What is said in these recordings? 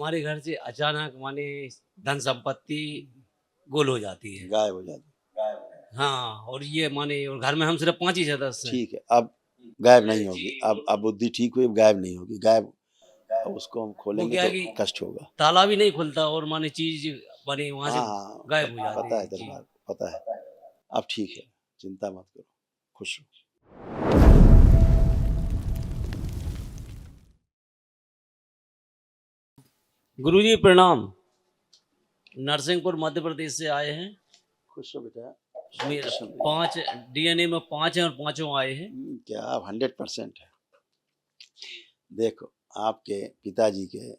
हमारे घर से अचानक माने धन संपत्ति गुल हो जाती है। गायब हो जाती हाँ, और ये माने और घर में हम सिर्फ 5 ही सदस्य है। हैं। ठीक है, अब गायब नहीं होगी। अब बुद्धि ठीक हुई, अब गायब नहीं होगी। गायब अब उसको हम वो खोलेंगे क्या है तो कि कष्ट होगा। ताला भी नहीं खुलता और माने चीज माने वहां से हाँ हाँ, गायब हो जाती पता है है जी। दरबार को, पता है। अब ठीक है, चिंता मत करो, खुश रहो। गुरुजी प्रणाम। नरसिंहपुर मध्य प्रदेश से आए हैं। खुश रहो बेटा। मेरा खुश रहो। 5 डीएनए में 5 हैं और पांचों आए हैं। क्या आप 100% है। देखो, आपके पिताजी के,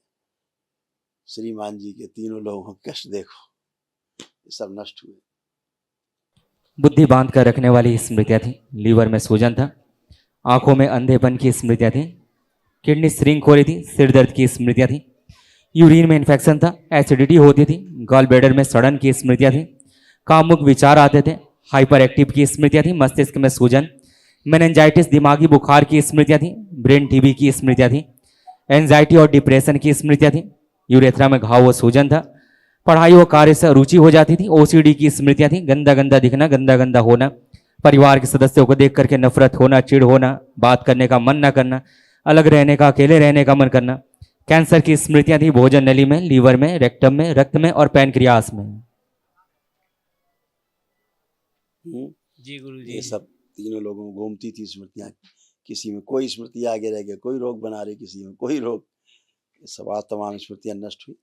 श्रीमान जी के, तीनों लोगों के कष्ट देखो, ये सब नष्ट हुए। बुद्धि बांध कर रखने वाली स्मृतियां थी। लीवर में सूजन था, आंखों में अंधेपन की स्मृतियां थी, किडनी श्रिंक हो रही थी, सिर दर्द की स्मृतियां थी, यूरिन में इन्फेक्शन था, एसिडिटी होती थी, गॉल ब्लैडर में सड़न की स्मृतियां थी, कामुक विचार आते थे, हाइपर एक्टिव की स्मृतियां थी, मस्तिष्क में सूजन, मेनिंजाइटिस दिमागी बुखार की स्मृतियां थी, ब्रेन टीबी की स्मृतियां थी, एंजाइटी और डिप्रेशन की स्मृतियां थी, यूरेथ्रा में घाव व सूजन था, पढ़ाई व कार्य से रुचि हो जाती थी, ओसीडी की स्मृतियां थी, गंदा गंदा दिखना, गंदा गंदा होना, परिवार के सदस्यों को देख करके नफरत होना, चिढ़ होना, बात करने का मन न करना, अलग रहने का, अकेले रहने का मन करना, कैंसर की स्मृतियां थी भोजन नली में, लीवर में, रेक्टम में, रक्त में और पैनक्रियास में। जी गुरुजी। ये सब तीनों लोगों में घूमती थी स्मृतियां। किसी में कोई स्मृति आगे रह गई, कोई रोग बना रही, किसी में कोई रोग। ये सब आज तमाम स्मृतियां नष्ट हुई।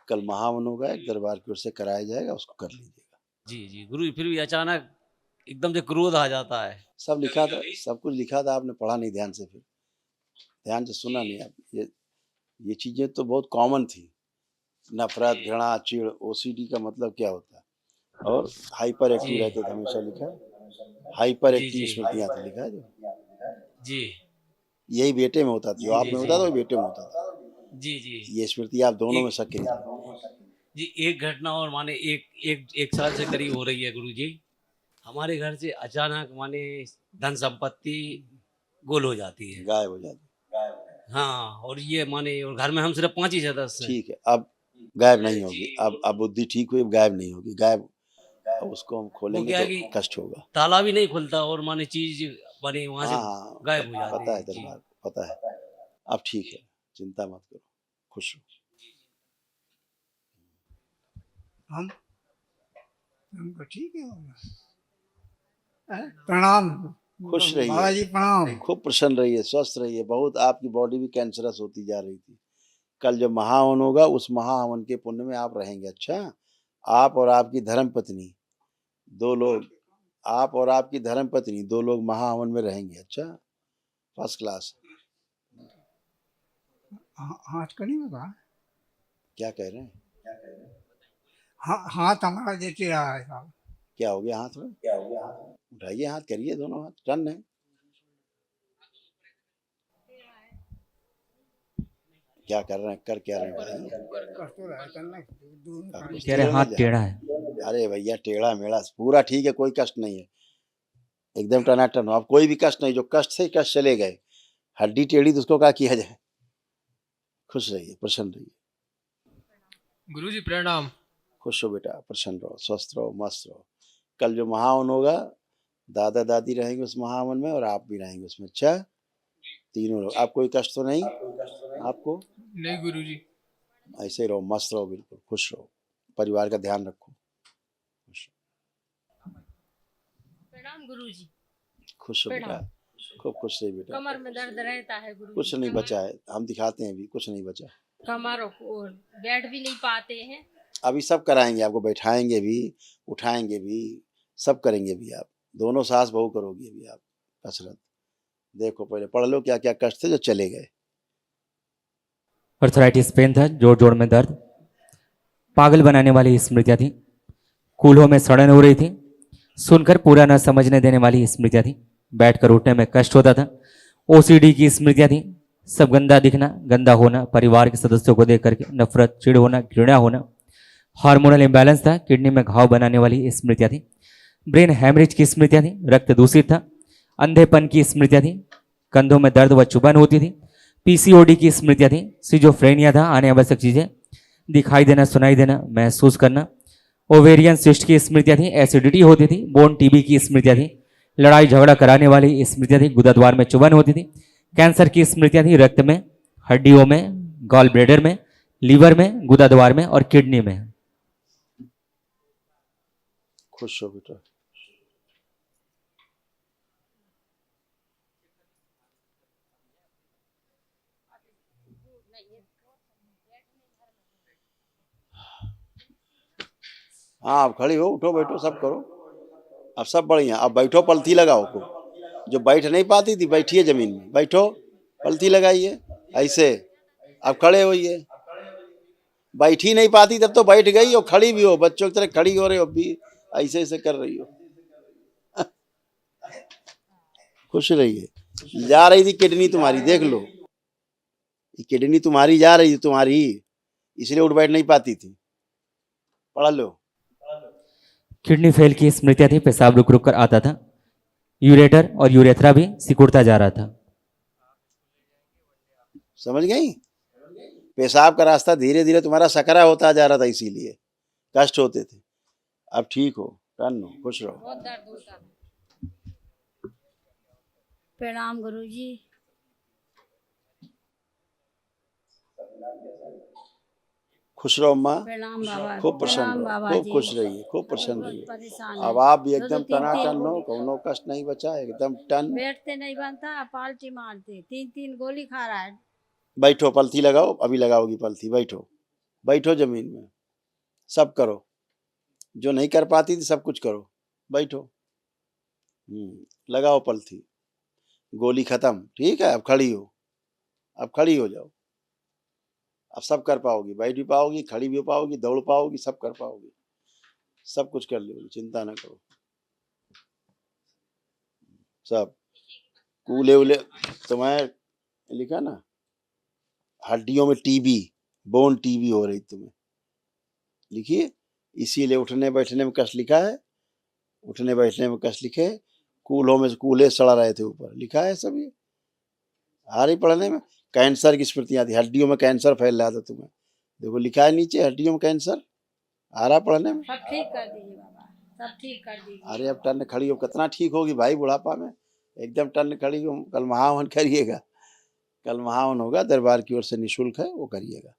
कल महावन होगा, एक दरबार की ओर से कराया जाएगा, उसको कर लीजिएगा। जी जी गुरुजी, फिर भी अचानक एकदम से क्रोध आ जाता है। सब लिखा था, सब कुछ लिखा था, आपने पढ़ा नहीं ध्यान से, फिर ध्यान से सुना नहीं आप। ये चीजें तो बहुत कॉमन थी। नफरत, घृणा, चिढ़, ओसीडी का मतलब क्या होता है, और हाइपर एक्टिव जी। रहते थे, हमेशा लिखा है। हाइपर जी एक्टिव जी स्मृतियां थी, लिखा है जो। जी यही बेटे में होता था, जो आप जी में जी होता था वो बेटे में होता था। जी जी ये स्मृति आप दोनों में सक्रिय थी। जी। एक घटना और माने एक साल से करीब हो रही है गुरुजी। हमारे घर से अचानक माने धन संपत्ति गुल हो जाती है। गायब हो जाती। हाँ, और ये माने और घर में हम सिर्फ 5 ही सदस्य हैं। ठीक है, अब गायब नहीं होगी। अब बुद्धि ठीक हुई, अब गायब नहीं होगी। गायब अब उसको हम वो खोलेंगे क्या है तो कि कष्ट होगा। ताला भी नहीं खुलता और माने चीज माने वहां से हाँ हाँ, गायब हो जाती पता है है जी। दरबार को, पता है। अब ठीक है, चिंता मत करो, खुश रहो। हमको ठीक है होगा। प्रणाम खुश रहिए, बाबा जी, प्रणाम। खूब प्रसन्न रहिए, स्वस्थ रहिए। बहुत आपकी बॉडी भी कैंसरस होती जा रही थी। कल जो महाहवन होगा, उस महाहवन के पुण्य में आप रहेंगे। अच्छा, आप और आपकी धर्म पत्नी, दो लोग, आप और आपकी धर्म पत्नी, दो लोग महाहवन में रहेंगे। अच्छा, फर्स्ट क्लास। हाथ को नहीं होगा। क्या कह रहे हैं? हाथ हमारा जैसे रहा है साहब। क्या हो गया हाथ में? उठाइए हाथ, करिए दोनों हाथ, टन है। क्या कर रहे हैं, कर क्या रहे हैं भाई? कह रहे हाथ टेढ़ा है। अरे भैया, टेढ़ा मेढ़ा पूरा ठीक है, कोई कष्ट नहीं है, एकदम टनाटन हो। अब कोई भी कष्ट नहीं, जो कष्ट से कष्ट चले गए। हड्डी टेढ़ी तो उसको क्या किया जाए। खुश रहिए, प्रसन्न रहिए। गुरुजी प्रणाम। खुश हो बेटा, प्रसन्न रहो, स्वस्थ रहो, मस्त रहो। कल जो महावन होगा, दादा दादी रहेंगे उस महावन में, और आप भी रहेंगे उसमें। अच्छा, तीनों लोग। आप कोई कष्ट तो नहीं आपको? नहीं गुरुजी। ऐसे ही रहो, मस्त रहो, बिल्कुल खुश रहो, परिवार का ध्यान रखो। प्रणाम गुरुजी। खुश हो बेटा, खूब खुश रहिए बेटा। कमर में दर्द रहता है गुरुजी। कुछ नहीं बचा है, हम दिखाते हैं अभी, कुछ नहीं बचा। कमर और बैठ भी नहीं पाते हैं। अभी सब कराएंगे, आपको बैठाएंगे भी, उठाएंगे भी, सब करेंगे भी। आप दोनों सास बहू करोगे अभी आप कसरत। देखो, पहले पढ़ लो क्या क्या कष्ट थे जो चले गए। अर्थराइटिस पेन था, जोड़ जोड़ में दर्द, पागल बनाने वाली स्मृतियां थी, कूल्हों में सड़न हो रही थी, सुनकर पूरा न समझने देने वाली स्मृतियां थी, बैठकर उठने में कष्ट होता था, ओसीडी की स्मृतियां थी, सब गंदा दिखना, गंदा होना, परिवार के सदस्यों को देख करके नफरत, चिढ़ होना, घृणा होना, हार्मोनल इम्बैलेंस था, किडनी में घाव बनाने वाली स्मृतियां थी, ब्रेन हैमरेज की स्मृतियां थी, रक्त दूषित था, अंधेपन की स्मृतियां थी, कंधों में दर्द व चुभन होती थी, पीसीओडी की स्मृतियां थी, सिजोफ्रेनिया था, आने आवश्यक चीजें, दिखाई देना, सुनाई देना, महसूस करना। ओवेरियन सिस्ट की स्मृतियां थी, एसिडिटी होती थी, बोन टीबी की स्मृतियां थी, लड़ाई झगड़ा कराने वाली स्मृतियां थी, गुदाद्वार में चुभन होती थी, कैंसर की स्मृतियां थी, रक्त में, हड्डियों में, गॉल ब्लेडर में, लीवर में, गुदाद्वार में और किडनी में। खुश हो बेटा। हाँ अब खड़ी हो, उठो बैठो सब करो, अब सब बढ़िया। अब बैठो, पलथी लगाओ को, जो बैठ नहीं पाती थी बैठिए जमीन में, बैठो पलथी लगाइए ऐसे। अब खड़े होइए, बैठ ही नहीं पाती तब तो बैठ गई, और खड़ी भी हो, बच्चों की तरह खड़ी हो रहे हो भी, ऐसे ऐसे कर रही हो। खुश रहिए। जा रही थी किडनी तुम्हारी, देख लो, ये किडनी तुम्हारी जा रही थी, तुम्हारी, इसलिए उठ बैठ नहीं पाती थी। पढ़ लो। किडनी फेल की स्मृतियां थी, पेशाब रुक रुक कर आता था, यूरेटर और यूरेथ्रा भी सिकुड़ता जा रहा था। समझ गई? पेशाब का रास्ता धीरे धीरे तुम्हारा सकरा होता जा रहा था, इसीलिए कष्ट होते थे। अब ठीक हो, टन हो, खुश रहो। बहुत दर्द होता है। प्रणाम गुरुजी। खुश रहो अम्मा, प्रणाम बाबा। खूब प्रसन्न प्रणाम रहो, बाबा खूब जी। खुश रहिए, खूब प्रसन्न बहुत रहिए। परेशान अब है। आप भी एकदम दो-दो, तीन-तीन टनाटन हो, कोनो कष्ट नहीं बचा, एकदम टन। बैठते नहीं बनता, पाल्टी मारते, 3-3 गोली खा रहा है। बैठो, पलथी लगाओ, अभी लगाओगी पलथी, बैठो, बैठो जमीन में, सब करो, जो नहीं कर पाती थी सब कुछ करो, बैठो। लगाओ पलथी, गोली खत्म, ठीक है। अब खड़ी हो, अब खड़ी हो जाओ, अब सब कर पाओगी, बैठ भी पाओगी, खड़ी भी हो पाओगी, दौड़ पाओगी, सब कर पाओगी, सब कुछ कर लोगी, चिंता ना करो। सब कूले उले तुम्हें लिखा ना, हड्डियों में टीबी, बोन टीबी हो रही तुम्हें, लिखिए। इसीलिए उठने बैठने में कष्ट लिखा है, उठने बैठने में कष्ट लिखे, कूलों में कूले सड़ा रहे थे ऊपर, लिखा है सब ये, आ रही पढ़ने में। कैंसर की स्मृतियां थी, हड्डियों में कैंसर फैल रहा था तुम्हें, देखो लिखा है नीचे, हड्डियों में कैंसर आ रहा पढ़ने में। सब ठीक कर दीजिए बाबा, सब ठीक कर दीजिए। अरे अब टन खड़ी हो, कितना ठीक होगी भाई बुढ़ापा में, एकदम टन खड़ी हो। कल महावन करिएगा, कल महावन होगा, दरबार की ओर से निःशुल्क है, वो करिएगा।